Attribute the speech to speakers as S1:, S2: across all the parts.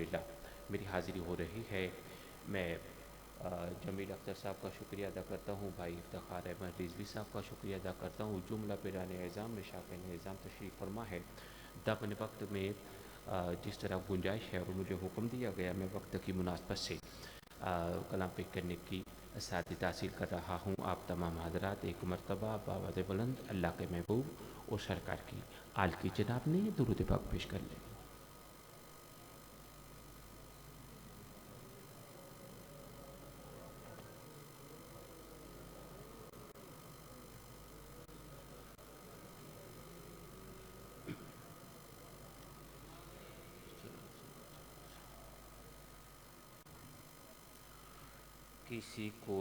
S1: الحمدللہ میری حاضری ہو رہی ہے۔ میں جمیل اختر صاحب کا شکریہ ادا کرتا ہوں، بھائی افتخار احمد رضوی صاحب کا شکریہ ادا کرتا ہوں۔ جملہ پیران اعظام میں شاکرین اعظام تشریف فرما ہے۔ دفن وقت میں جس طرح گنجائش ہے اور مجھے حکم دیا گیا، میں وقت کی مناسبت سے کلام پیش کرنے کی سعادت حاصل کر رہا ہوں۔ آپ تمام حضرات ایک مرتبہ بآواز بلند اللہ کے محبوب اور سرکار کی آل کی جناب نے درود پاک پیش کر لیں۔ کسی کو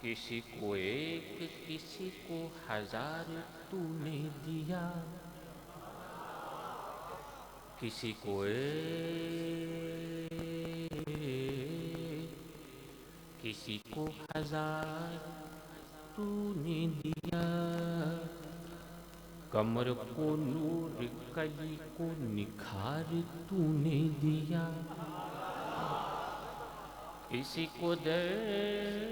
S1: کسی کو ایک کسی کو ہزار تو نے دیا، کسی کو ایک کسی کو ہزار تو نے دیا، کمر کو نور کلی کو نکھار تو نے دیا، کسی کو درد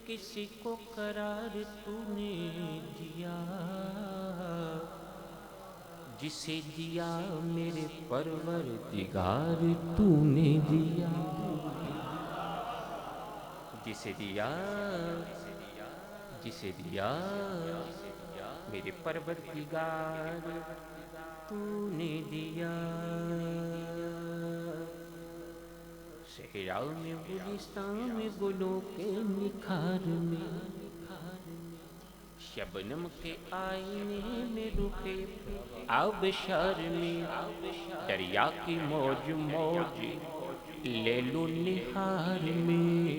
S1: کسی کو قرار تو نے دیا، جسے دیا میرے پروردگار تو نے دیا، جسے دیا میرے پروردگار تو نے دیا، صحرا میں گلستان میں گلوں کے نکھار میں، شبنم کے آئینے میں رخے آبشار میں، دریا کی موج موج لیل و نہار میں،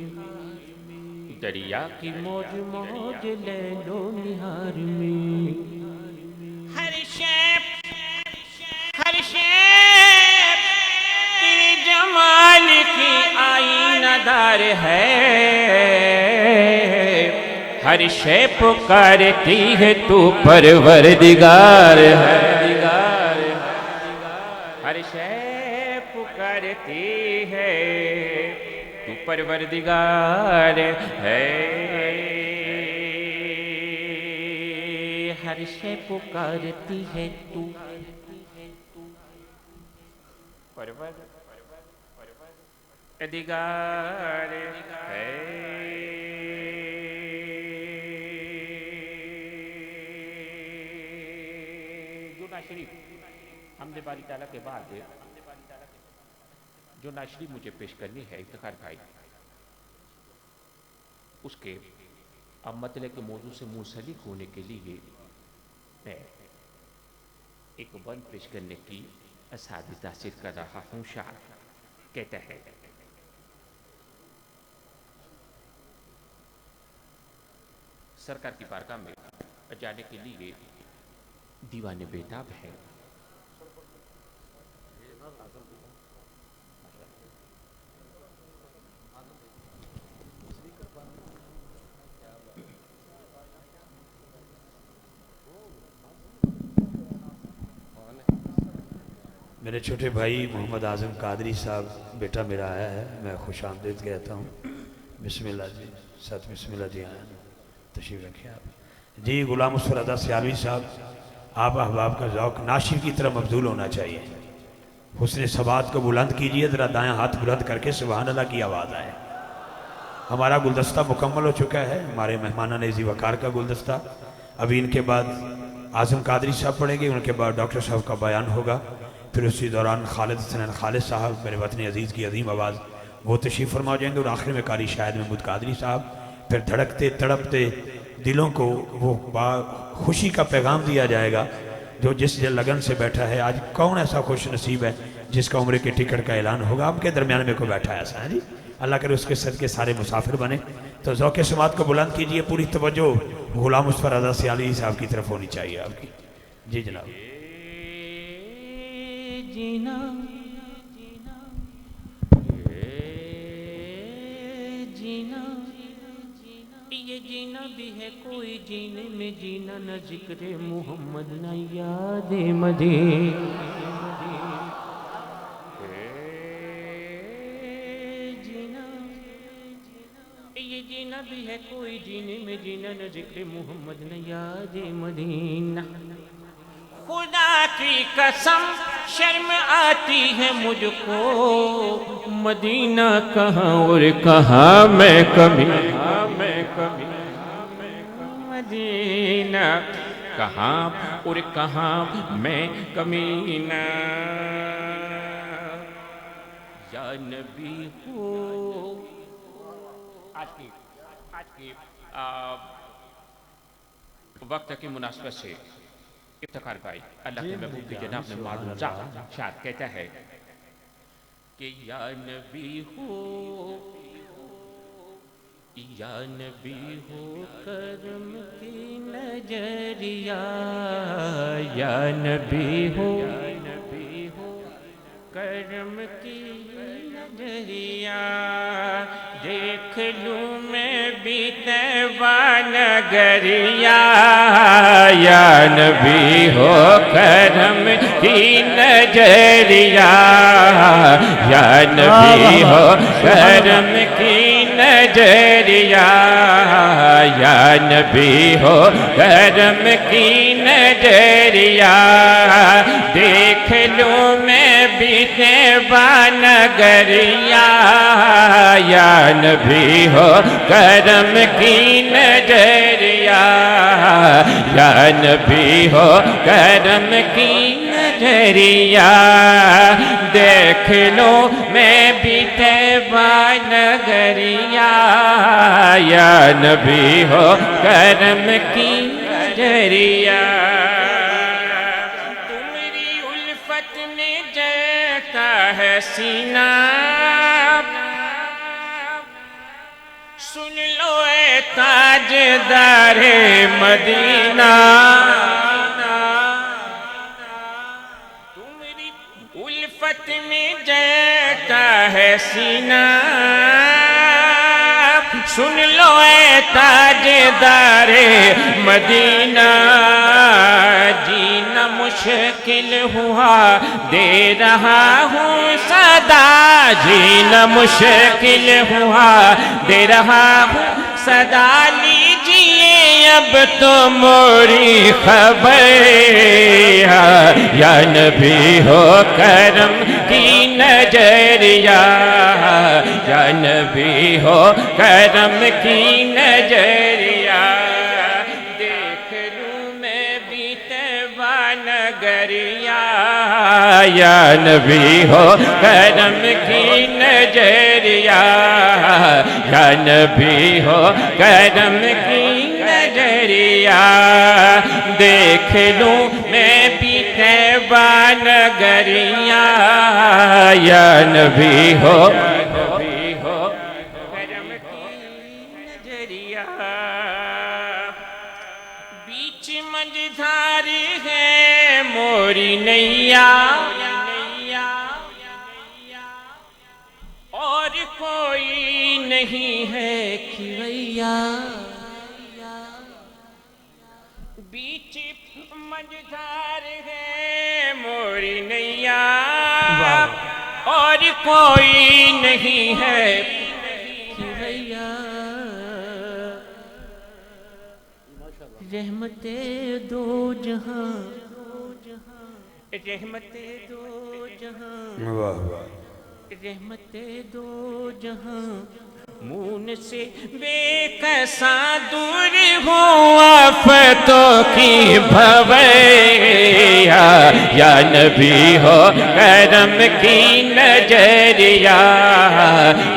S1: دریا کی موج موج لیل و نہار میں، ہر شیب تیرے جمال کی آئینہ دار ہے، ہر شے پکارتی ہے تو پروردگار ہے، ہر شے پکارتی ہے تو پروردگار ہے، ہر شے پکارتی ہے تو پروردگار ہے۔ جو ناشریف حمد باری تعالیٰ کے بعد جو ناشری مجھے پیش کرنی ہے افتخار بھائی، اس کے مطلع کے موضوع سے منسلک ہونے کے لیے میں ایک بند پیش کرنے کی سعادت حاصل کر رہا ہوں۔ شاعر کہتا ہے، سرکار کی بارگاہ میں جانے کے لیے دیوانے بیتاب ہے،
S2: میرے چھوٹے بھائی محمد اعظم قادری صاحب بیٹا میرا آیا ہے، میں خوش آمدید کہتا ہوں۔ بسم اللہ جی، ساتھ بسم اللہ جی آئیں، تشریف رکھیں آپ جی۔ غلام مصطفی رضا سیالوی صاحب، آپ احباب کا ذوق ناشر کی طرح مبذول ہونا چاہیے۔ حسن ثبات کو بلند کیجئے، ذرا دائیں ہاتھ بلند کر کے سبحان اللہ کی آواز آئے۔ ہمارا گلدستہ مکمل ہو چکا ہے، ہمارے مہمانان عزیز وقار کا گلدستہ۔ ابھی ان کے بعد اعظم قادری صاحب پڑھیں گے، ان کے بعد ڈاکٹر صاحب کا بیان ہوگا، پھر اسی دوران خالد حسین خالد صاحب میرے وطن عزیز کی عظیم آواز وہ تشریف فرما جائیں گے، اور آخر میں قاری شاہد محمود قادری صاحب۔ پھر دھڑکتے تڑپتے دلوں کو وہ خوشی کا پیغام دیا جائے گا، جو جس لگن سے بیٹھا ہے۔ آج کون ایسا خوش نصیب ہے جس کا عمر کے ٹکٹ کا اعلان ہوگا؟ آپ کے درمیان میں کوئی بیٹھا ہے ایسا ہے جی؟ اللہ کرے اس کے صدقے سارے مسافر بنے۔ تو ذوق سماعت کو بلند کیجئے، پوری توجہ غلام مصطفی رضا سیالوی صاحب کی طرف ہونی چاہیے آپ کی۔ جی جناب۔
S1: جینا یہ جینا بھی ہے کوئی جینے میں جینا نہ ذکر محمد نہ یاد مدینہ جینا یہ جینا بھی ہے کوئی جینے میں جینا نہ ذکر محمد نہ یاد مدینہ خدا کی قسم شرم آتی ہے مجھ کو مدینہ کہاں اور کہاں میں کمی مدینہ کہاں اور کہاں میں کمینہ یا نبی ہو آج کی وقت کی مناسبت سے افتخار بھائی اللہ کے محبوب کی جناب نے معلوم شاعر کہتا ہے کہ یا نبی ہو کرم کی نظریہ یا نبی ہو کرم کی نظریہ دیکھ لوں میں بھی طیبہ نگریہ یا نبی ہو کرم کی نظریہ یا نبی ہو کرم کی نظریہ یا نبی ہو کرم کی نظریہ دیکھ لوں میں بھی طیبہ نگریہ یا نبی ہو کرم کی نظریہ یا نبی ہو کرم کی نظریہ دیکھ لو میں بھی طیبہ نگریہ یا نبی ہو کرم کی نظریہ تمہاری الفت میں جلتا ہے سینہ سن لو اے تاجدار مدینہ تمہاری الفت میں جلتا ہے سینہ سن لو اے تاجدار مدینہ جینا مشکل ہوا دے رہا ہوں صدا جینا مشکل ہوا دے رہا ہوں صدا لیجئے اب تو موری خبر یا نبی ہو کرم کی نظریہ یا نبی ہو کرم کی نظریہ دیکھ لوں میں بھی طیبہ نگریہ یا نبی ہو کرم کی نظریہ یا نبی ہو کرم کی نظریہ دیکھ لوں میں بھی طیبہ نگریہ یا نبی ہو کرم کی نظریہ بیچ مجھدار ہے موری نیا اور کوئی نہیں ہے کھویا بیچ مجھدار ہے موری نیا اور کوئی نہیں ہے کھویا رحمت دو جہاں رحمت دو جہاں رحمت دو جہاں مون سے بے کساں دور ہوں آفتوں کی بھویا یا نبی ہو کرم کی نظریہ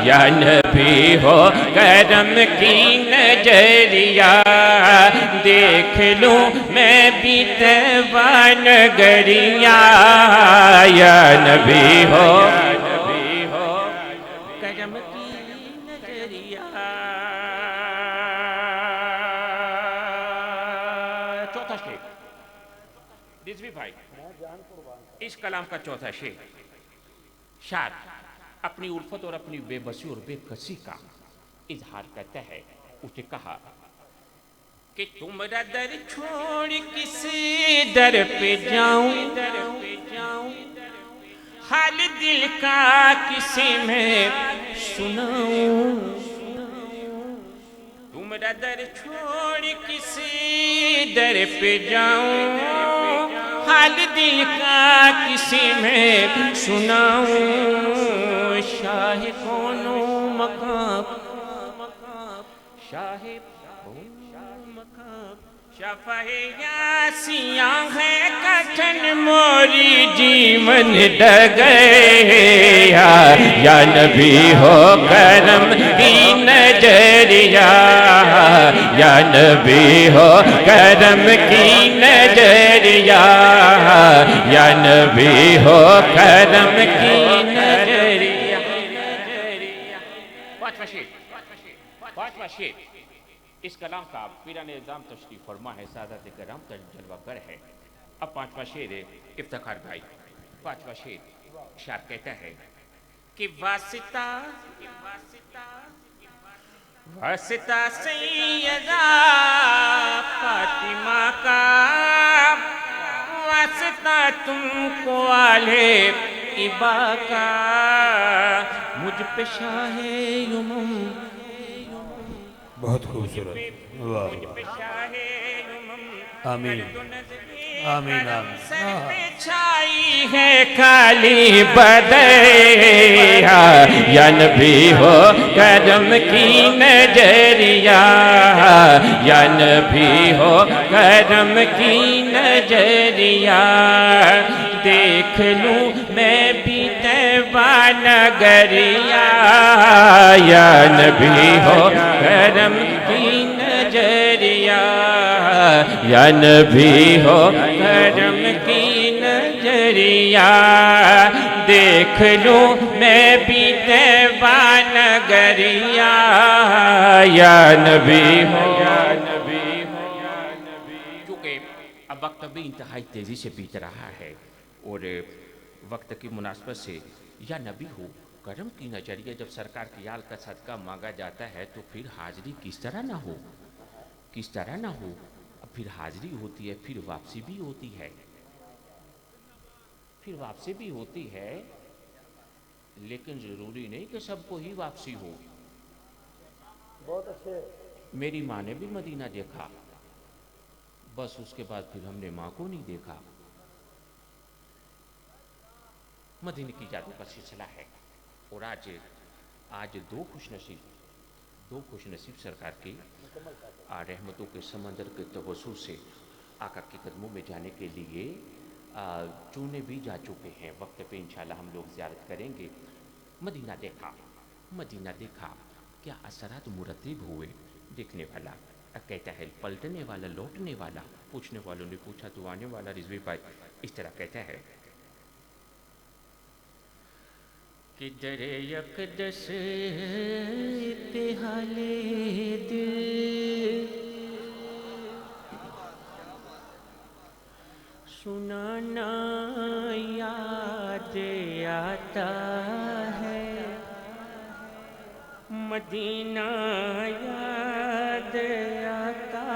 S1: یا نبی ہو کرم کی نظریہ دیکھ لوں میں بھی طیبہ نگریہ یا نبی ہو کرم کی نظریہ چوتھا شعر رضوی بھائی اس کلام کا چوتھا شعر شاعر اپنی الفت اور اپنی بے بسی اور بے کسی کا اظہار کرتا ہے اسے کہا کہ تمہارا در چھوڑ کسی در پہ جاؤں، حال دل کا کسی میں سناؤں، تمہارا در چھوڑ کسی در پہ جاؤں، حال دل کا کسی میں سناؤں، شاہ کونو مقام، شاہ شفاہ یاسیاں ہے کٹھن موری جیون ڈگیا، یا نبی ہو کرم کی نظریہ، یا نبی ہو کرم کی نظریہ، یا نبی ہو کرم کی نظریہ۔ پانچواں شعر اس کلام کا پیران اعظام تشریف فرما ہے، سعادت کرام کا جلوہ گر ہے۔ اب پانچواں شعر ہے افتخار بھائی، پانچواں شعر شاعر کہتا ہے کہ واسطہ واسطہ سیدہ فاطمہ کا، واسطہ تم کو آلے عبا کا، مجھ پہ شاہ امم،
S2: بہت خوبصورت، واہ آمین آمین آمین۔
S1: سر پہ چھائی ہے کالی بدیا، یا نبی ہو کرم کی نظریہ، یا نبی ہو کرم کی نظریہ، دیکھ لوں میں بھی طیبہ نگریہ، یا نبی ہو کرم کی نظریہ، یا نبی ہو کرم کی نظریہ، دیکھ لوں میں بھی طیبہ نگریہ، یا نبی ہو۔ چونکہ اب وقت بھی انتہائی تیزی سے بیت رہا ہے اور وقت کی مناسبت سے یا نبی ہو کرم کی نظریہ جب سرکار کی آل کا صدقہ مانگا جاتا ہے تو پھر حاضری کس طرح نہ ہو، کس طرح نہ ہو، اب پھر حاضری ہوتی ہے، پھر واپسی بھی ہوتی ہے، پھر واپسی بھی ہوتی ہے، لیکن ضروری نہیں کہ سب کو ہی واپسی ہو۔ میری ماں نے بھی مدینہ دیکھا، بس اس کے بعد پھر ہم نے ماں کو نہیں دیکھا۔ مدینہ کی جادو کا سلسلہ ہے اور آج دو خوش نصیب سرکار کی رحمتوں کے سمندر کے توسط سے آقا کے قدموں میں جانے کے لیے چونے بھی جا چکے ہیں۔ وقت پہ انشاءاللہ ہم لوگ زیارت کریں گے۔ مدینہ دیکھا، کیا اثرات مرتب ہوئے؟ دیکھنے والا کہتا ہے پلٹنے والا لوٹنے والا، پوچھنے والوں نے پوچھا تو آنے والا، رضوی بھائی اس طرح کہتا ہے کہ در یقدس اتحال دل سنانا یاد آتا ہے، مدینہ یاد آتا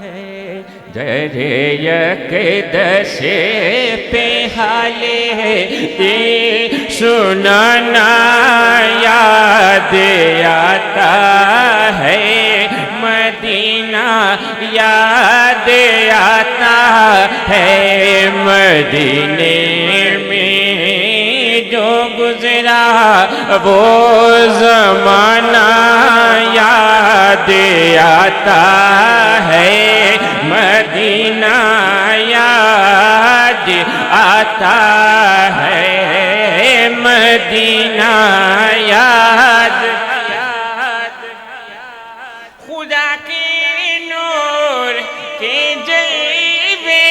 S1: ہے، در یقدس اتحال دل سنانا یاد آتا ہے، مدینہ یاد آتا ہے، مدینے میں جو گزرا وہ زمانہ یاد آتا ہے، مدینہ یاد آتا ہے، مدینہ یاد، خدا کے نور کے جلوے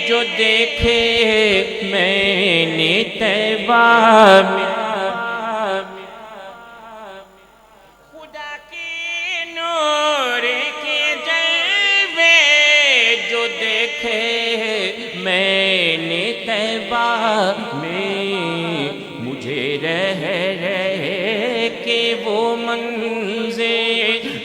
S1: جو دیکھے میں نے طیبہ میں، خدا کے نور کے جلوے جو دیکھے میں نے طیبہ میں، مجھے رہ کے وہ منظر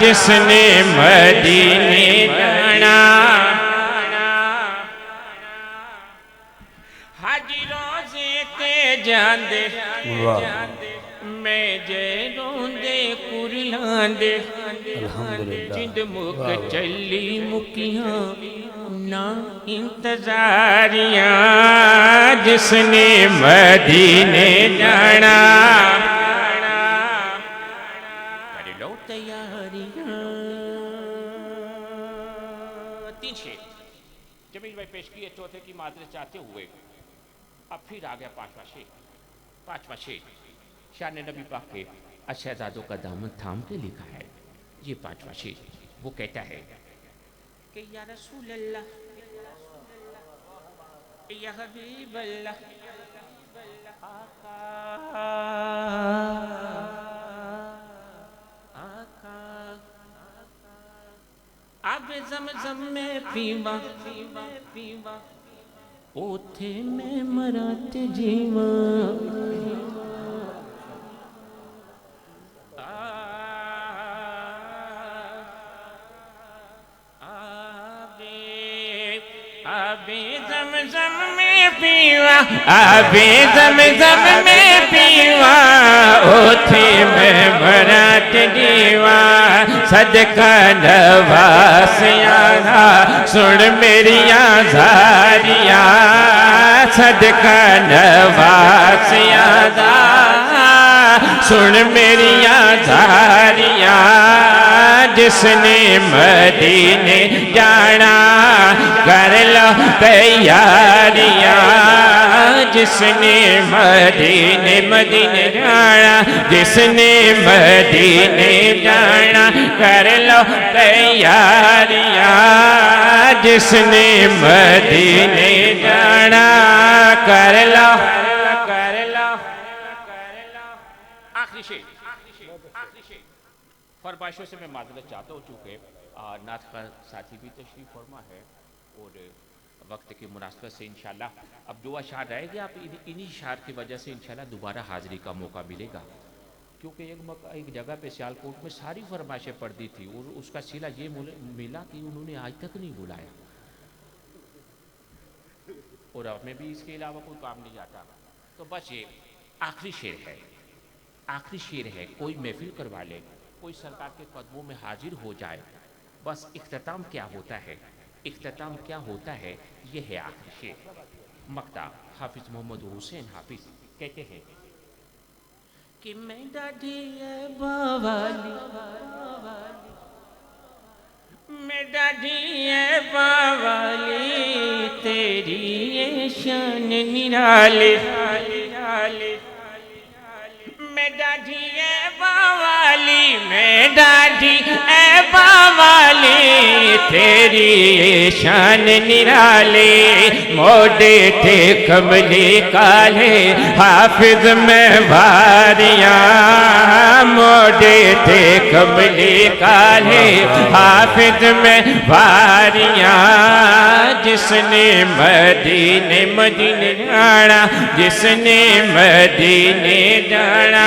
S1: جس نے مدینے جانا حاجی روزے تے جاندے میں جے روندے کرلاندے جند مک چلی مکیاں نا انتظاریاں جس نے مدینے جانا کر لو تیاریاں تین شیر جمیل بھائی پیش کیے چوتھے کی معذرت چاہتے ہوئے اب پھر آ گیا پانچواں شیر شان نبی پاک کے شہزادوں کا دامن تھام کے لکھا ہے یہ پانچواں شیر وہ کہتا ہے کہ یا رسول اللہ یا حبیب اللہ آقا آب زمزم میں پیوا اوتھے میں مرات جیوا آبِ زمزم میں پیوا آبِ زمزم میں پیوا اوتھے میں مرات جیوا صدقہ نواسیاں سن میریاں زاریاں صدقہ نواسیاں سن میریاں زاریاں جس نے مدینے جانا کر لو تیاریاں جس نے مدینے جانا جس نے مدینے جانا کر لو تیاریاں جس نے مدینے جانا کر لو آخری شیر فرمائشوں سے میں معذرت چاہتا ہوں چونکہ نعت کا ساتھی بھی تشریف فرما ہے اور وقت کی مناسبت سے انشاءاللہ اب دو اشعار رہے گے آپ انہی اشعار کی وجہ سے انشاءاللہ دوبارہ حاضری کا موقع ملے گا کیونکہ ایک جگہ پہ سیالکوٹ میں ساری فرمائشیں پڑھ دی تھی اور اس کا صلہ یہ ملا کہ انہوں نے آج تک نہیں بلایا اور ہمیں بھی اس کے علاوہ کوئی کام نہیں آتا تو بس یہ آخری شعر ہے کوئی محفل کروا لے کوئی سرکار کے قدموں میں حاضر ہو جائے بس اختتام کیا ہوتا ہے یہ ہے آخری شعر مقطع حافظ محمد حسین حافظ کہتے ہیں کہ میں ڈاڈی باوالی تیری یہ شان نرالی میں ڈاڈی اے باوالی تیری شان نرالی موڈے تھے کملی کالے حافظ میں واریاں موڈے تھے کملی کالے حافظ میں واریاں جس نے مدینے جانا جس نے مدینے جانا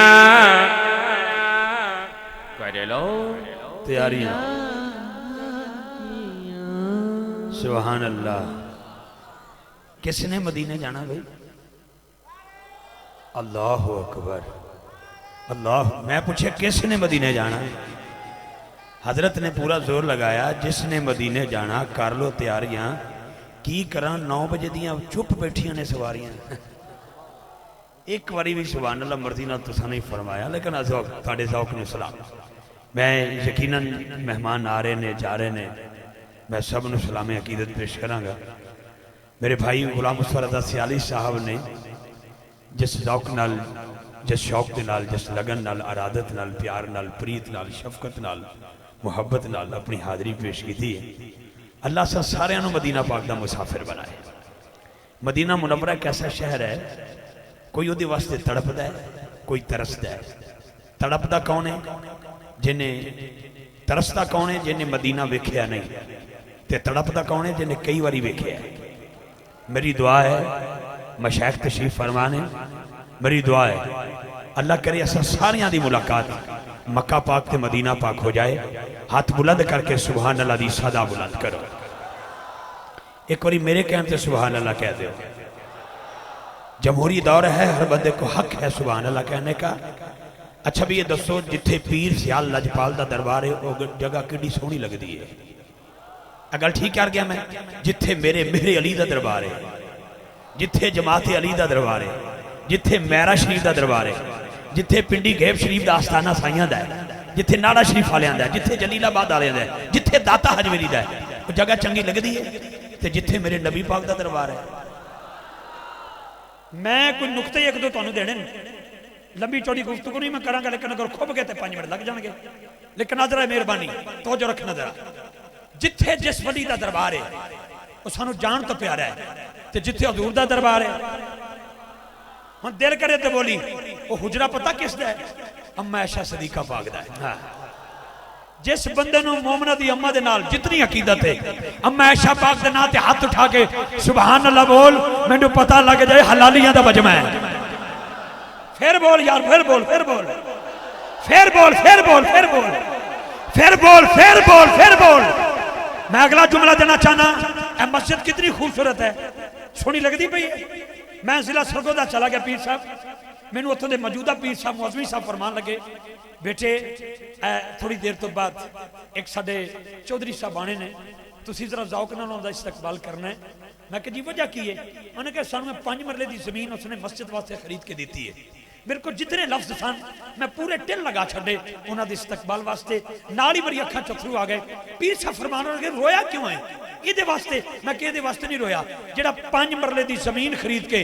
S1: کر لو
S2: تیاریاں سبحان اللہ کس نے مدینے جانا بھائی اللہ اکبر اللہ میں پوچھے کس نے مدینے جانا حضرت نے پورا زور لگایا جس نے مدینے جانا کر لو تیاریاں کی کران 9 بجے دیاں چپ بیٹھیاں نے سواریاں ایک واری بھی سبحان اللہ مرضی نہ تسا نہیں فرمایا لیکن تھوڑے ذوق نے سلام میں یقیناً مہمان آ رہے نے جا رہے نے میں سب نے سلام عقیدت پیش کراں گا میرے بھائی غلام مصطفی رضا سیالی صاحب نے جس ذوق نال جس شوق دے نال جس لگن نال ارادت نال پیار نال پریت نال شفقت نال محبت نال اپنی حاضری پیش کی تھی اللہ سے سارے انہوں مدینہ پاک دا مسافر بنائے مدینہ منورہ ایک ایسا شہر ہے کوئی وہ دی واسطے تڑپ دا ہے کوئی ترس دا ہے تڑپ دا کون ہے جنہیں ترس دا کون ہے جنہیں مدینہ ویکھیا نہیں تے تڑپ دا کون ہے جنہیں کئی واری ویکھیا ہے میری دعا ہے مشائخ تشریف فرمانے میری دعا ہے اللہ کرے ایسا ساریاں دی ملاقات مکہ پاک تے مدینہ پاک ہو جائے ہاتھ بلند کر کے سبحان اللہ دی صدا بلند کرو. ایک باری میرے کہنے سے سبحان اللہ کہہ دو. جمہوری دور ہے، ہر بندے کو حق ہے سبحان اللہ کہنے کا. اچھا بھی یہ دسو جتھے پیر سیال لجپال دا دربار ہے وہ جگہ کڑی سونی لگ دی ہے. اگر ٹھیک کر گیا میں، جتھے میرے علی دا دربار ہے، جتھے جماعت علی دا دربار ہے، جتھے میرا شریف دا دربار ہے، جتھے پنڈی گھیب شریف دا آستانہ سائیاں دا ہے، جتھے ناڑا شریف آلیاں دا ہے، جتھے جلیل آباد آلیاں دا ہے، جتھے داتا حجویری دا ہے، وہ جگہ چنگی لگ دی ہے. تے جتھے میرے نبی پاک دا دربار ہے. میں کوئی نقطے ایک دو تانوں دینے لمبی چوڑی گفتگو نہیں میں کراں گا، لیکن اگر کھوب گئے تے 5 منٹ لگ جان گے. لیکن نظر ہے مہربانی توجہ رکھنا ذرا. جتھے جس ولی دا دربار ہے وہ سانو جان تو پیارا ہے، تے جتھے حضور دا دربار ہے ہن دل کرے تے بولی وہ حجرہ پتہ کس دا ہے؟ اما عائشہ صدیقہ پاک دا ہے. جس بندے نو مومنہ دی اماں دے نال جتنی عقیدت ہے، اما عائشہ پاک دے نال تے ہاتھ اٹھا کے سبحان اللہ بول، مینوں پتہ لگ جائے حلالیاں دا بجمع ہے. پھر بول یار، پھر بول، پھر بول، پھر بول، پھر بول، پھر بول، پھر بول، پھر بول، پھر بول. میں اگلا جملہ دینا چاہنا، اے مسجد کتنی خوبصورت ہے، سونی لگ دی پئی ہے. میں ضلع سرگودا چلا گیا پیر صاحب، میں نے اتنے موجودہ پیر صاحب معظمی صاحب فرمان لگے بیٹے تھوڑی دیر تو بعد ایک ساڑے چودھری صاحب آنے نے، تسی ذرا ذوق نہ لوں دا استقبال کرنا ہے. میں کہ جی وجہ کی ہے؟ انہوں نے کہا سانوں میں 5 مرلے دی زمین اس نے مسجد واسطے خرید کے دیتی ہے. میرے کو جتنے لفظ سن میں پورے ٹل لگا چھڑے انہاں دے استقبال واسطے. نالی بری اکھاں چتھرو آ گئے. پیر صاحب فرمانے لگے رویا کیوں ہے؟ یہ دے واسطے. میں کہ دے واسطے نہیں رویا، جڑا 5 مرلے دی زمین خرید کے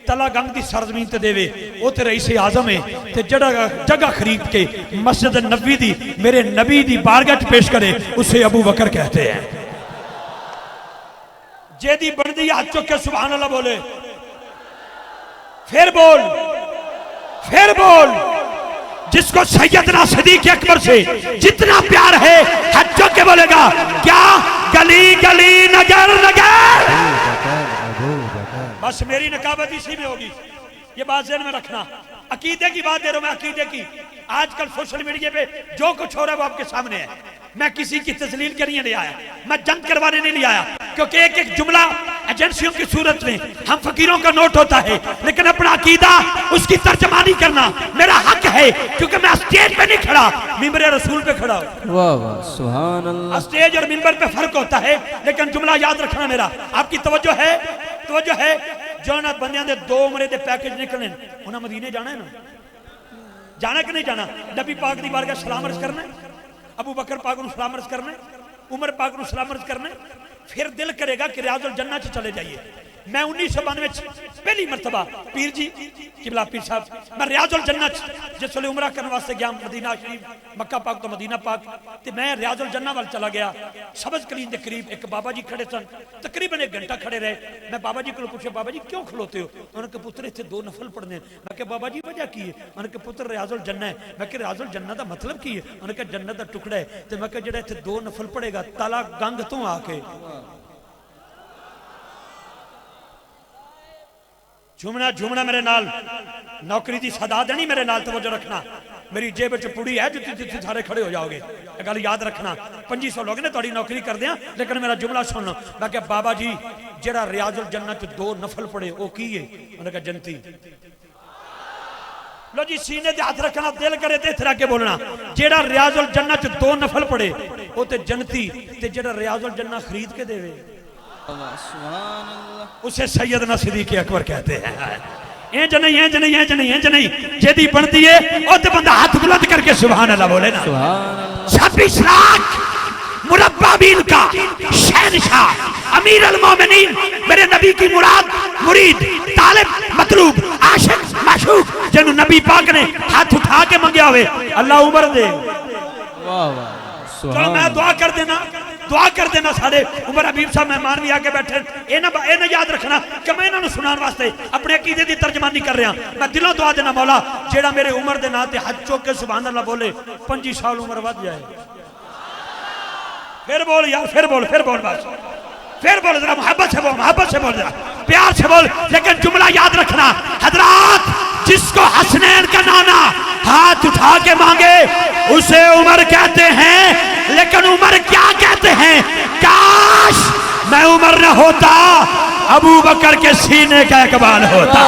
S2: تلا گنگ دی سرزمین تے دے وے او تے رئیس اعظم ہے، تے جڑا جگہ خرید کے مسجد نبوی دی میرے نبی دی بارگاہ وچ پیش کرے اسے ابو بکر کہتے ہیں. جے دی بندی ہاتھ چک کے سبحان اللہ بولے، پھر بول، پھر بول. جس کو سیدنا صدیق اکبر سے جتنا پیار ہے ہاتھ چک کے بولے گا کیا گلی گلی نگر نگر. بس میری نقابت اسی میں ہوگی، یہ بات ذہن میں رکھنا. عقیدے کی بات دے رہا ہوں میں، عقیدے کی. آج کل سوشل میڈیا پہ جو کچھ ہو رہا ہے وہ آپ کے سامنے ہے. میں کسی کی تسلیل کے لیے نہیں آیا، میں جنگ کروانے نہیں آیا، کیونکہ ایک ایک جملہ ایجنسیوں کی صورت میں ہم فقیروں کا نوٹ ہوتا ہے، لیکن اپنا عقیدہ اس کی ترجمانی کرنا میرا حق ہے، کیونکہ میں اسٹیج پہ نہیں کھڑا، ممبر رسول پہ کھڑا ہوں.
S3: واہ واہ سبحان اللہ.
S2: اسٹیج اور ممبر پہ فرق ہوتا ہے، لیکن جملہ یاد رکھنا میرا. آپ کی توجہ ہے؟ توجہ ہے؟ جو نا بندیاں دے 2 عمرے دے پیکج نکلنے انہاں مدینے جانا ہے نا، جانا کہ نہیں جانا؟ نبی پاک دی بارگاہ سلام عرض کرنا ہے، ابو بکر پاک نو سلام عرض کرنا ہے، عمر پاک نو سلام عرض کرنا ہے. پھر دل کرے گا کہ ریاض الجنہ چ چلے جائیے. میں 1992 پہلی مرتبہ پیر جی قبلہ پیر صاحب میں ریاض الجنہ جس ویلے عمرہ کرنے واسطے گیا مدینہ شریف، مکہ پاک تو مدینہ پاک، تے میں ریاض الجنہ وال چلا گیا. سبز کلین دے قریب ایک بابا جی کھڑے سن، تقریباً 1 گھنٹہ کھڑے رہے. میں بابا جی کو پوچھا بابا جی کیوں کھلوتے ہو؟ انہوں نے کہا پتر ایتھے 2 نفل پڑھنے. میں کہ بابا جی وجہ کی ہے؟ انہوں نے کہا پتر ریاض الجنہ ہے. میں کہ ریاض الجنہ دا مطلب کی ہے؟ انہوں نے کہا جنت دا ٹکڑا ہے. تے میں کہ جڑا ایتھے 2 نفل پڑھے گا تالا گنگ تو آ کے جھومنا میرے نال، نوکری دی صدا دینی میرے نال. توجہ رکھنا، میری جیب وچ پوڑی ہے جتھے سارے کھڑے ہو جاؤ گے. یہ گل یاد رکھنا. 2500 لوگ نے تہاڈی نوکری کر دیاں، لیکن میرا جملہ سن لو. میں کہ بابا جی جڑا ریاض الجنہ چ 2 نفل پڑھے او کی ہے؟ انہوں نے کہا جنتی. لو جی سینے دے ہاتھ رکھنا، دل کرے تے اتھرا کے بولنا. جڑا ریاض الجنہ چ 2 نفل پڑھے او تے جنتی، تے جڑا ریاض الجنہ خرید کے دے وے
S3: سبحان اللہ
S2: اسے سیدنا صدیق اکبر کہتے ہیں. اینج نہیں، اینج نہیں، اینج نہیں، اینج نہیں. جیدی بنتی ہے او تے بندہ ہاتھ بلند کر کے سبحان اللہ بولے نا.
S3: سبحان اللہ.
S2: 26 لاکھ مربع میل کا شہنشاہ امیر المومنین میرے نبی کی مراد مرید طالب مطلوب عاشق معشوق جنہوں نبی پاک نے ہاتھ اٹھا کے منگیا ہوئے اللہ عمر دے.
S3: واہ واہ
S2: چلو میں دعا کر دینا سارے عمر حبیب صاحب مہمان بھی آگے بیٹھے. اے نہ یاد رکھنا کہ میں انہوں نے سنان واسطے اپنے عقیدے دی ترجمانی کر رہا. میں دلوں دعا دینا مولا جیڑا میرے عمر دے ناتے ہاتھ چوک کے سبحان اللہ بولے 25 سال عمر ود جائے. پھر بول یار، پھر بول بس، پھر بول ذرا محبت سے بول ذرا پیار سے بول. لیکن جملہ یاد رکھنا حضرات، جس کو حسنین کا نانا ہاتھ اٹھا کے مانگے اسے عمر کہتے ہیں، لیکن عمر نہ ہوتا ابو بکر کے سینے کا اقبال ہوتا،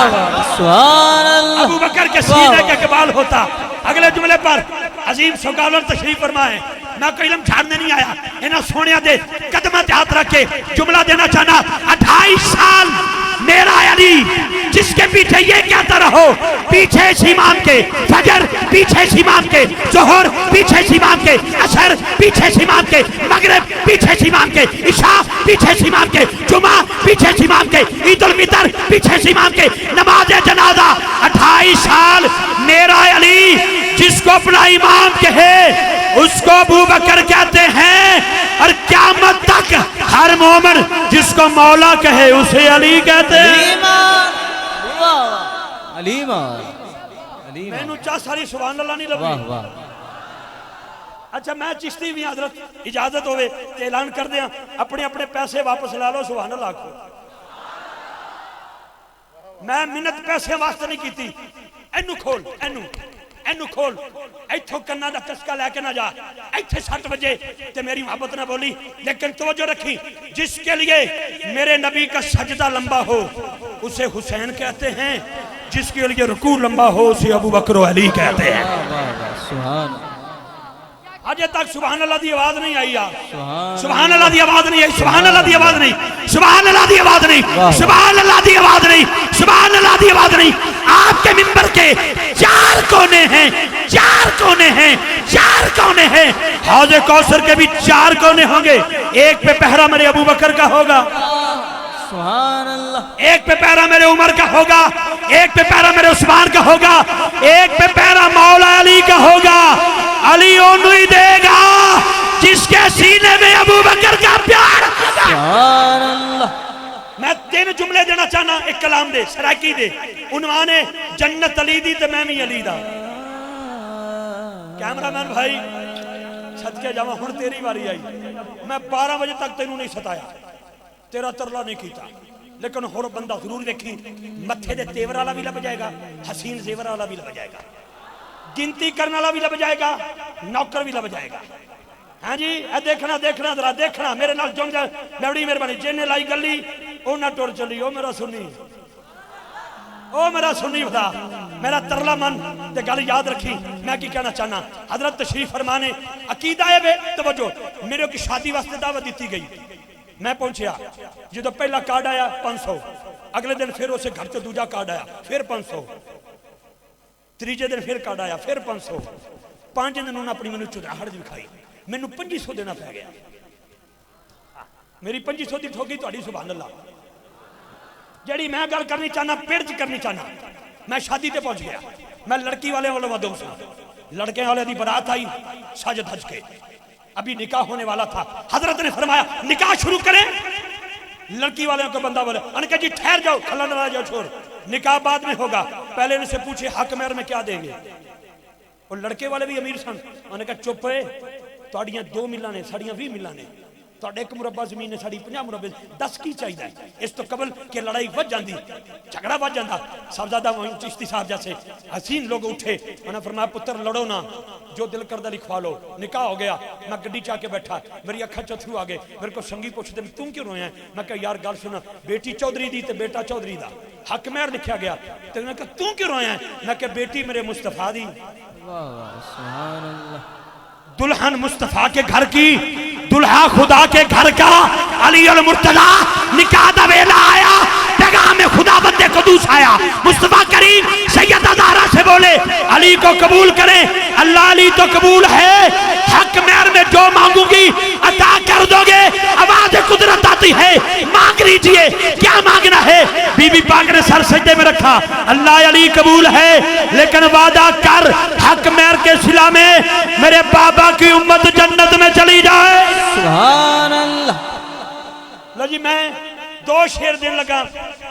S3: سبحان اللہ
S2: ابو بکر کے سینے کا اقبال ہوتا۔ اگلے جملے پر عظیم سکالر تشریف فرمائیں، میں کوئی علم چھاڑنے نہیں آیا، انہاں سونیا دے قدمہ تے ہاتھ رکھ کے جملہ دینا چاہنا، 28 سال میرا علی جس کے پیچھے یہ کہتا رہو، پیچھے امام کے فجر، پیچھے امام کے ظہر، پیچھے امام کے عصر، پیچھے امام کے مغرب، پیچھے امام کے عشاء، پیچھے امام کے جمعہ، پیچھے امام کے عید الفطر، پیچھے امام کے نماز جنازہ، 28 سال میرا علی جس کو اپنا امام کہے اس کو ابو بکر کہتے ہیں، اور قیامت تک ہر مومن جس کو مولا کہے اسے علی کہتے ہیں۔
S3: علیمان
S2: میں نو چاہ ساری سبحان اللہ نہیں
S3: واہ
S2: لگی۔
S3: واہ
S2: اچھا میں چشتی بھی حضرت اجازت ہوئے کہ اعلان کر دیا اپنے اپنے پیسے واپس لا لو، سبحان اللہ کو میں منت پیسے واسطے نہیں کیتی۔ اینو کھول، اینو کھول، ایتھو کنہ دا کسکا لے کے نہ جا، ایتھے 7 بجے تے میری محبت نہ بولی، لیکن توجہ رکھی، جس کے لیے میرے نبی کا سجدہ لمبا ہو اسے حسین کہتے ہیں، جس کے لیے رکوع لمبا ہو اسے ابو بکر و علی کہتے ہیں۔
S3: سبحان
S2: آجے تک سبحان اللہ دی آواز نہیں آئی یا سبحان اللہ دی آواز نہیں آئی، سبحان اللہ دی آواز نہیں، سبحان اللہ دی آواز نہیں، سبحان اللہ دی آواز نہیں، سبحان اللہ دی آواز نہیں۔ آپ کے منبر کے 4 کونے ہیں، 4 کونے ہیں، 4 کونے ہیں، حوض کوثر کے بھی 4 کونے ہوں گے، ایک پہ پہرا میرے ابو بکر کا ہوگا،
S3: سبحان اللہ،
S2: ایک پہ پہرا میرے عمر کا ہوگا، ایک پہ پہرا میرے عثمان کا ہوگا، ایک پہ پہرا مولا علی کا ہوگا۔ علی اونو ہی دے گا جس کے سینے میں ابو بکر کا پیار ہوگا۔
S3: سبحان اللہ،
S2: میں 3 جملے دینا چاہنا، ایک کلام دے سرائکی دے، عنوان ہے جنت علی دی تے میں بھی علی دا۔ کیمرامین بھائی صدقے جاواں ہن تیری واری آئی، میں 12 بجے تک تینوں نہیں ستایا، تیرا ترلا نہیں کیتا، لیکن ہور بندہ ضرور دیکھی متھے دے تیور والا بھی لب جائے گا، حسین زیور والا بھی لب جائے گا، گنتی کرنے والا بھی لب جائے گا، نوکر بھی لب جائے گا۔ ہاں جی اے دیکھنا دیکھنا ذرا دیکھنا میرے نال جم جائے، میں بڑی مہربانی، جن نے لائی گلی او نہ ٹر چلی، او میرا سنی، او میرا سنی خدا، میرا ترلا من تے گل یاد رکھی۔ میں کی کہنا چاہنا، حضرت تشریف فرمانے عقیدہ ہے بے توجہ، میرے کی شادی واسطے دعوت دیتی گئی، میں پہنچیا، جدو پہلا کارڈ آیا 500، اگلے دن پھر اسے گھر سے دوجا کارڈ آیا پھر 500، تیجے دن پھر کارڈ آیا پھر 500، 5 دن انہوں نے اپنی مینوں چودراہٹ دکھائی، مینوں 2500 دینا پہ گیا، میری 2500 دی ٹھوکی تہاڈی سبحان اللہ۔ جڑی میں گل کرنی چاہنا پیڑ کرنی چاہنا، میں شادی تے پہنچ گیا، میں لڑکی والے والوں ودوں سے، لڑکے والے دی برات آئی سج دھج کے، ابھی نکاح ہونے والا تھا، حضرت نے فرمایا نکاح شروع کریں، لڑکی والوں کو بندہ بولے انہوں نے کہا جی ٹھہر جاؤ، کھلا نہ جاؤ، چھوڑ، نکاح بعد میں ہوگا، پہلے ان سے پوچھے حق مہر میں کیا دیں گے، اور لڑکے والے بھی امیر سن، انہوں نے کہا چپ ہے، تہاڈیاں 2 ملہ نے، ساڈیاں 20 ملہ نے، تہاڈا 1 مربع زمین نے، ساڈی 50 مربع، 10 کی چاہیے اس تو قبل کہ لڑائی وج جاندی، جھگڑا وج جاندا۔ صاحبزادہ چشتی صاحب جیسے حسین لوگ اٹھے، انہوں نے فرمایا پتر لڑو نہ، جو دل کردہ لکھوا لو، نکاح ہو گیا، میں گڈی چاہ کے بیٹھا، میری اکھا چتھرو آگے، میرے کو سنگی پوچھتے ہیں تم کیوں رویا ہے؟ میں کہا یار گل سنا، بیٹی چودھری دی تے بیٹا چودھری دا، حق مہر لکھیا گیا، تو میں کہا تم کیوں رویا ہے؟ میں کہا بیٹی میرے مصطفیٰ دی،
S3: سبحان اللہ،
S2: دلہن مصطفیٰ کے گھر کی، دلہا خدا کے گھر کا، علی المرتضی نکاح دا ویلا آیا، پیغام خدا بندے قدوس آیا، مصطفیٰ کریم سیدہ زہرا سے بولے علی کو قبول کریں، اللہ علی تو قبول ہے، حق مہر میں جو مانگوں گی عطا کر دو گے، آواز قدرت آتی ہے، مانگ لیجئے، کیا مانگنا ہے؟ بی بی پاک نے سر سجدے میں رکھا، اللہ علی قبول ہے، لیکن وعدہ کر حق مہر کے صلہ میں میرے بابا کی امت جنت میں چلی جائے۔
S3: سبحان اللہ،
S2: لو جی میں 2 شعر دن لگا،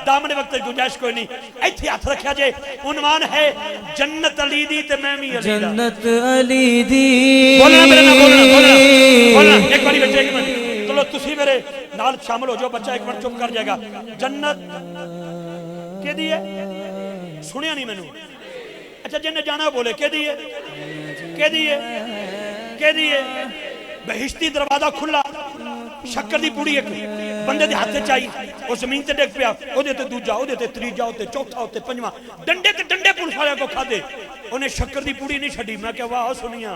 S2: دامن وقت گنجائش کوئی نہیں، ایتھے ہاتھ رکھا جے، عنوان ہے جنت علی دی تے میں بھی علی دا۔
S3: جنت علی دی،
S2: بولنا میرے نہ بولنا، ایک باری بچے 1 منٹ، چلو تسی میرے نال شامل ہو جو، بچہ 1 منٹ چپ کر جائے گا۔ جنت کے دیئے سنیا نہیں میں نے، اچھا جن نے جانا بولے کے دیئے، کے دیئے، کے دیئے، بہشتی دروازہ کھلا، شکر دی پوڑی ایک بندے دے ہاتھ چائی وہ زمین تے ڈگ پیا اودے تے دوجا اودے تے تریجا اودے چوتھا اودے پنجواں ڈنڈے تے ڈنڈے پولیس والے کو کھا دے انہیں شکر دی پوڑی نہیں چھڈی میں کہ واہ سنیاں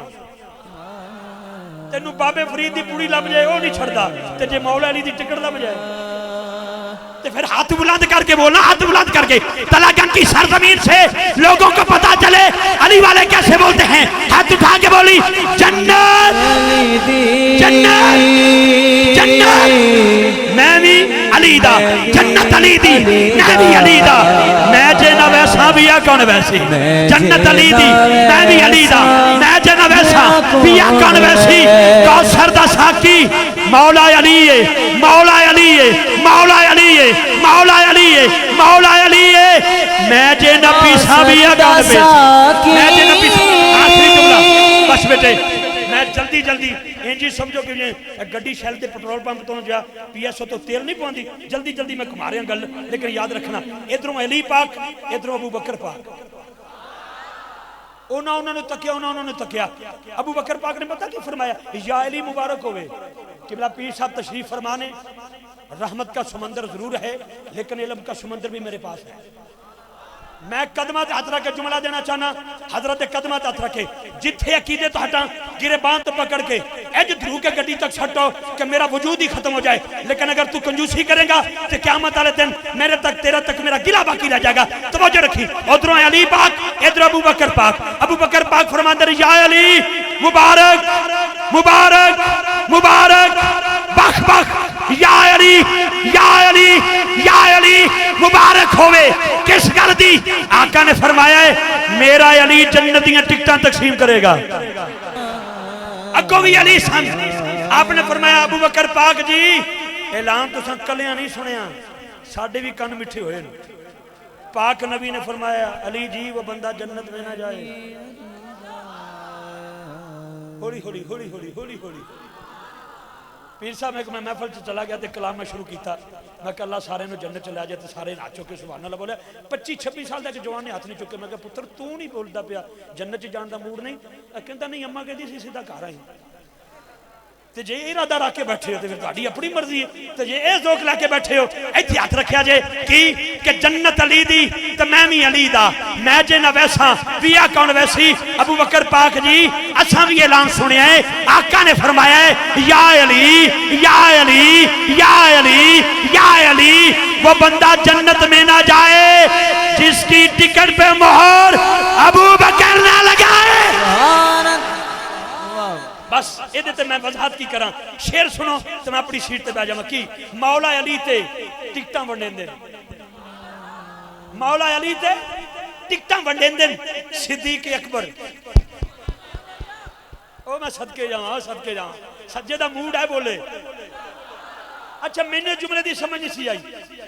S2: تینوں بابے فرید دی پوڑی لب جائے وہ نہیں چھڑدا تے جے مولا علی دی ٹکٹ لب جائے تے پھر ہاتھ بلند کر کے بولنا ہاتھ بلند کر کے تلاگن کی سرزمین سے لوگوں کو پتا چلے علی والے کیسے بولتے ہیں ہاتھ اٹھا کے بولی جنت جنت جنت میں بھی علی دا جنت علی دی میں بھی علی دا میں جے نہ ویسا بھی ہے کون ویسی جنت علی دی میں بھی علی دا میں جے نہ ویسا بھی ہے کون ویسی کوثر دا ساکی مولا علی ہے مولا علی ہے مولا علی ہے مولا علی ہے مولا علی ہے میں جے نہ پیسا بھی ہے کون ویسی میں جے نہ پیسا آخری جملہ بس بیٹے میں جلدی جلدی انجی سمجھو کہ یہ گڑی شیل دے پٹرول پمپ تو جا پی ایس او تو تیل نہیں پوندی جلدی جلدی میں کمارے ہیں گل لیکن یاد رکھنا ادھروں علی پاک ادھروں ابو بکر پاک انہوں نے تکیا انہوں نے تکیا ابو بکر پاک نے پتا کی فرمایا یا علی مبارک ہوئے قبلہ پیر صاحب تشریف فرمانے رحمت کا سمندر ضرور ہے لیکن علم کا سمندر بھی میرے پاس ہے میں قدمات ہاتھ رکھے جملہ دینا چاہنا حضرت قدمات ہاتھ رکھے جتھے عقیدے تو ہٹا گرے باندھ تو پکڑ کے ایج دھرو کے گڑی تک چھٹو کہ میرا وجود ہی ختم ہو جائے لیکن اگر تو کنجوسی کرے گا تو قیامت والے دن میرے تک تیرا تک میرا گلہ باقی رہ جائے گا توجہ رکھی ادھروں علی پاک ادھر ابو بکر پاک فرماتے ہیں یا علی مبارک مبارک مبارک بخ بخ یا علی یا علی یا علی مبارک ہوئے کس گل دی آقا نے فرمایا ہے میرا علی جنتیاں ٹکٹاں تقسیم کرے گا اگو بھی علی سن آپ نے فرمایا ابو بکر پاک جی اعلان تو سن کلیاں نہیں سنیا ساڑھے بھی کن مٹھے ہوئے پاک نبی نے فرمایا علی جی وہ بندہ جنت میں نہ جائے ہولی ہولی ہولی ہولی ہولی ہولی پیر صاحب میں محفل سے چلا گیا تے کلام میں شروع کیتا میں کہ اللہ سارے نو جنت چلے آجائے تے سارے ناچو کے سبحان اللہ بولے 25-26 سال دے جوان نے ہاتھ نہیں چکے میں کہ پتر تو نہیں بولتا پیا جنت جان دا موڈ نہیں کہندا نہیں اماں کہندی سی سیدھا گھر آئی تے جے ارادہ رکھ کے بیٹھے ہو تے پھر تہاڈی اپنی مرضی ہے تے جے اے ذوق لے کے بیٹھے ہو ایتھے ہاتھ رکھیا جے کہ جنت علی دی تے میں بھی علی دا میں جے نہ ویسا ویا کون ویسی ابو بکر پاک جی اساں بھی اعلان سنیا ہے آقا نے فرمایا ہے یا علی یا علی یا علی یا علی وہ بندہ جنت میں نہ جائے جس کی ٹکٹ پہ مہر ابو بکر نہ لگائے بس یہ دیتے میں وضاحت کی کرا شیر سنو تو میں اپنی سیٹ تے بیٹھ جاواں کی مولا علی تے ٹکٹاں ونڈین دے مولا علی تے ٹکٹاں ونڈین دے صدیق اکبر او میں صدقے جاواں سجے دا موڈ ہے بولے اچھا میں نے جملے دی سمجھ نہیں سی آئی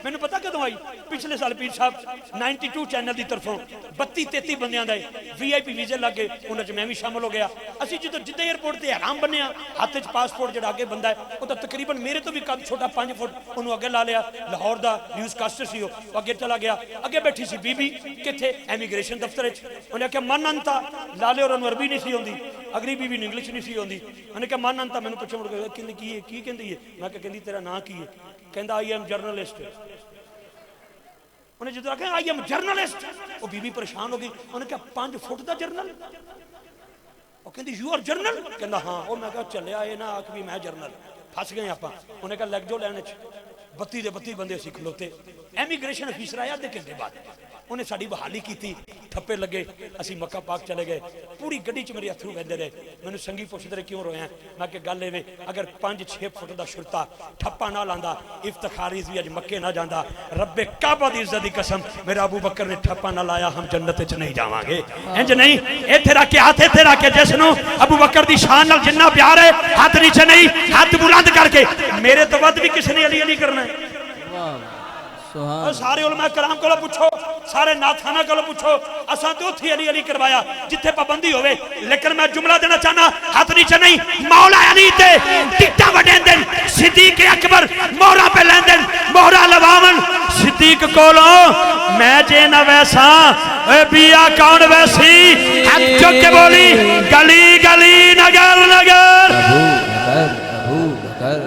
S2: میں نے پتا کدوں آئی پچھلے سال پیر صاحب 92 چینل دی طرفوں 32-33 بندیاں دے وی آئی پی ویزے لگے انہاں چ میں بھی شامل ہو گیا اسی جدو جدے ایئرپورٹ تے حرام بنیا ہاتھ وچ پاسپورٹ جڑا اگے بندہ ہے او تا تقریباً میرے تو بھی قد چھوٹا 5 فٹ انہوں اگے لا لیا لاہور دا نیوز کاسٹر سی وہ اگے چلا گیا اگے بیٹھی سی بی بی کتھے امیگریشن دفتر وچ انہاں کہا من انتا لالے اور عربی نہیں سی ہوندی اگلی بی بی انگلش نہیں سی ہوندی انہاں کہا من انتا مینوں پوچھا مڑ کے کی کہندی ہے میں کہندی تیرا نام کی ہے کہندا آئی ایم جرنلسٹ انہیں جدو کہا آئی ایم جرنلسٹ وہ بی بی پریشان ہو گئی انہیں کہا 5 فٹ دا جرنل وہ کہندی یو آر جرنل کہندا ہاں وہ میں کہا چلے آئے نا آکھ بھی میں جرنل پھنس گئے آپ انہیں کہا لگ جو لینے 32 بندے سی کھلوتے امیگریشن افیسر آیا دے گھنٹے بعد انہیں ساڑی بحالی کی تھی ٹھپے لگے اسی مکہ پاک چلے گئے پوری گڑی چ میری اتھرو وہندے رہے میں نے سنگی پوچھتے رہے کیوں روئے ہیں میں کہ گل اے اگر 5-6 فٹ دا شرطا ٹھپا نہ لاندا افتخاری بھی اج مکے نہ جاندا رب کعبہ دی عزت دی قسم میرا ابو بکر نے ٹھپا نہ لایا ہم جنت وچ نہیں جاواں گے انج نہیں ایتھے رکھ کے ہاتھ ایتھے رکھ کے جس نو ابو بکر دی شان نال جنہ پیار ہے ہاتھ نیچے نہیں ہاتھ بلند کر کے میرے تو ود بھی کس نے علی علی کرنا ہے سارے علماء کرام کو پوچھو سارے ناتھانہ کو پوچھو اساں تو تھی علی علی کروایا جتھے پابندی ہوئے لیکن میں جملہ دینا چاہنا ہاتھ نیچے نہیں مولا علی تے ٹکٹا وڈین دن صدیق اکبر مہرہ پہ لین دن مہرہ لواون صدیق کولوں میں جے نہ ویسا اے بیا کون ویسی حق چک کے بولی گلی گلی نگر نگر